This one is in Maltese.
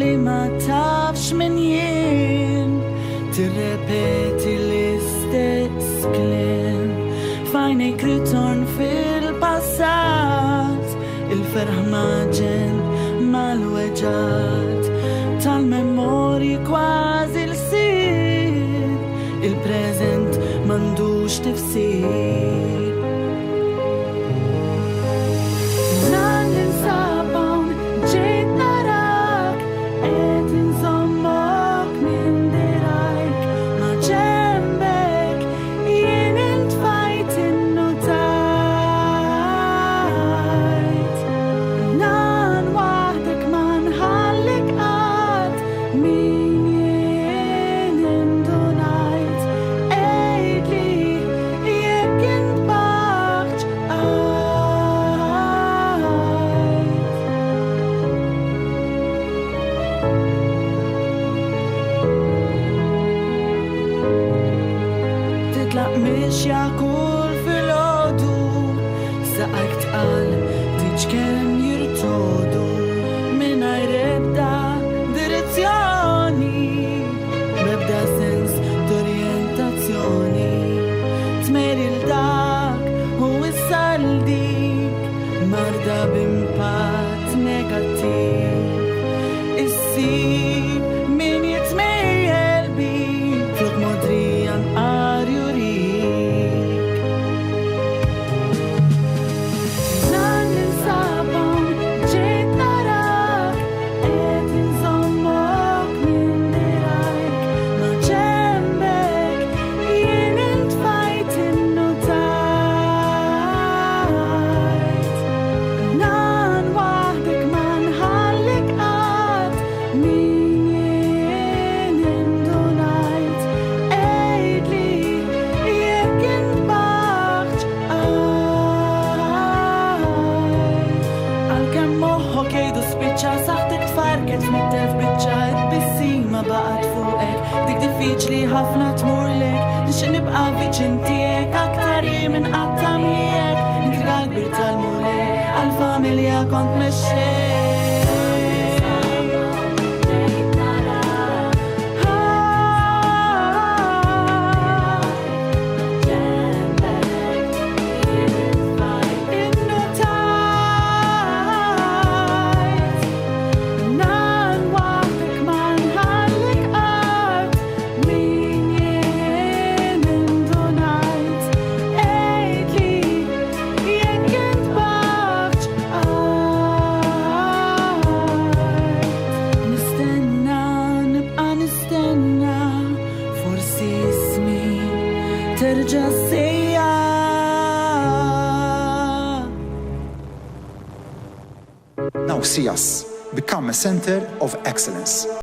li ma tafx min jien, tirrepeti l-istess kliem, f'għajnejk ritorn fil-passat, il-ferħ maġen mal-weġat, tal-memorji kważi l-sir, il-preżent m'għandux tifsir. Mixja kull fil-ħodu, saqajk tqal tiġ kemm jirtodu, mingħajr ebda direzzjoni, b'ebda sens d'orjentazzjoni, tmeri l-dak u issa l-dik, marda b'impatt negattiv, issib min jitmejjel bik, flok modrija nqar jurik. Saħtek tfarket f'mittef biċċa bissima baqgħet fuqek, dik diffiċli ħafna tmurlek, nixtieq nibqa' viċin tiegħek aktar minn qatt miegħek, inti l-kbir tal-mulek, għall-familja kont mexxejk. Forsi ismi terġa' ssejjaħ. Now see us become a center of excellence.